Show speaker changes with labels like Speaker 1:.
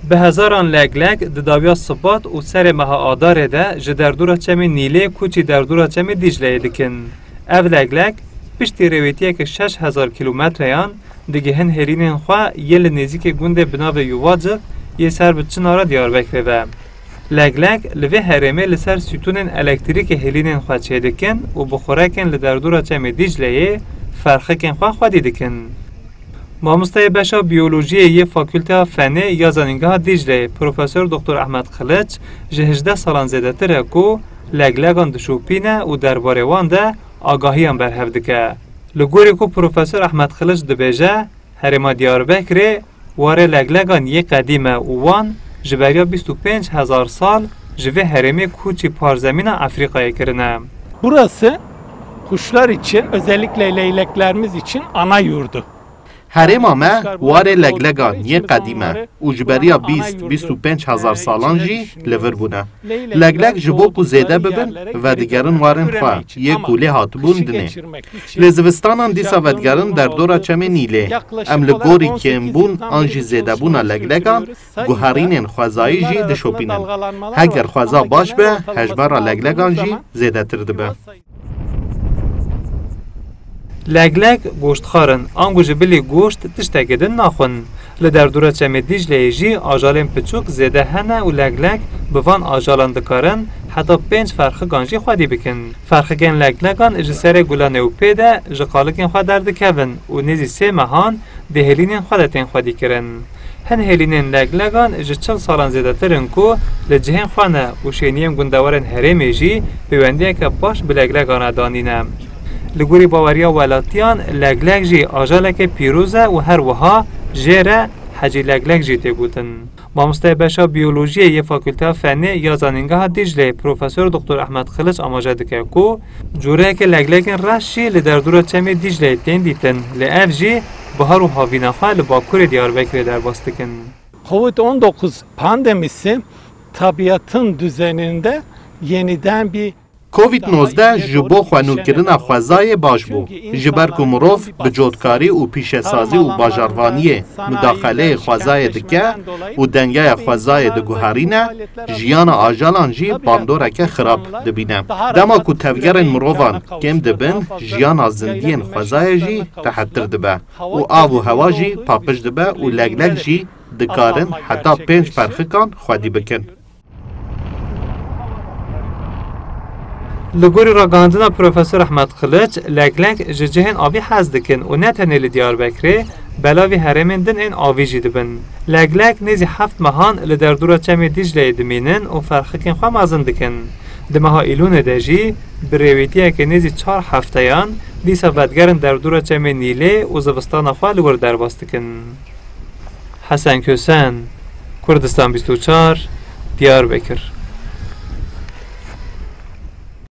Speaker 1: به هزاران لگلگ دداویا سبات و سر مها آداره ده جدر دورا چم نیله کوچی در دورا چم دیجله دکن. او لگلگ پشتی رویتیه که 6000 کیلومتریان دیگه هن هرینین خواه یل نزیک گونده بناو یواجق یه سر بچنارا دیاربکر ده. لگلگ لوی هرمه لسر سیتونن الکتریک هلینین خواه چه دکن و بخورکن لدر دورا چم دیجله فرخکن خواه دیدکن. مامۆستای باشا بیولوژی یه فاکولته فنی یا زانینگاه دیجله پروفسور دکتر احمد خلچ جه 18 سالان زیادتره کو لگلگان دشوپینه و درباره وان ده آگاهی هم برهف دکه. لگوری کو پروفسور احمد خلچ دبیجه هرما دیاربکر واره لگلگان یه قدیمه و وان جبریا 25000 سال جوه هرمی کوچی پارزمین Afrika'ya کرنه.
Speaker 2: Burası kuşlar için, özellikle leyleklerimiz için ana yurdu.
Speaker 3: هرما ما واره لگلگان یه قدیمه و جبریا 20-25 هزار سالان جی لور بونه. لگلگ جبو کو زیده ببن و دیگران وارن خواه یه کوله هاتبون دنه. لزوستانان دیسا و دیگران در دورا چم نیله. ام لگوری که ام بون آنجی زیده بونه لگلگان گوهرین خوازایی جی دشوپینن. هگر خوازا باش به هجبارا لگلگان جی زیده ترده به.
Speaker 1: لگلگ گوشت خارن آنگو جبلی گوشت تشتگدن ناخون لدر دورا چم دیجله جی آجالین پچوک زیده هنه و لگلگ بوان آجالان دکارن حتی 5 فرخگان جی خوادی بکن. فرخگان لگلگان جسر گلانه و پیده جقالکن خواد دردکون و نیزی 3 مهان ده هلینین خوادتین خوادی کرن. هن هلینین لگلگان جه 40 سالان زیده ترن کو لجهن خوانه و شینیم گندوارن هرمی جی بیوندیه که باش بلگلگان دانینه. لگوری باوریا ولاتیان لگلگ جی آجالک پیروزه و هر وها جره حجی لگلگ جی تگوتن. مامۆستای باشا بیولوژی یه فاکولته فنی یا زانینگاه دیجله پروفسور دکتر احمد خلچ آماجه دکه کو جوره که لگلگن رشی لدر دورا چم دیجله تین دیتن لعف جی بهار و هاوینا خواه لباکور دیاربکر در باستکن.
Speaker 2: Covid-19 pandemisi tabiatın düzeninde yeniden bir
Speaker 3: کووید-19 جبو خوانو کردن خوازای باش بو. جبر کو مروف به جودکاری و پیشسازی و باجاروانی مداخله خوازای دکه و دنگه خوازای دگوهرینه جیان آجالان جی باندورکه خراب دبینه. دما کو تفگرن مروفان کم دبن جیان زندین خوازای جی تحتر دبه و آب و هوا جی پاپش دبه و لگلگ جی دکارن حتی 5 فرخکان خوادی بکن.
Speaker 1: لگوری راگاندنا پروفسور احمد خلچ لگلگ جهن آبی حز دکن و نه تنه لدیاربکر بلاوی هرمین دن این آبی جی دبن. لگلگ نیزی 7 مهان لدر دورا چم دیجله دمینن و فرخکن خواه مازن دکن. دمها ایلون دجی بریویتیه که نیزی 4 هفتهان دیسا ودگرن در دورا چم نیله و زوستان خواه لور در باستکن. حسن کوسن کردستان 24 دیاربکر.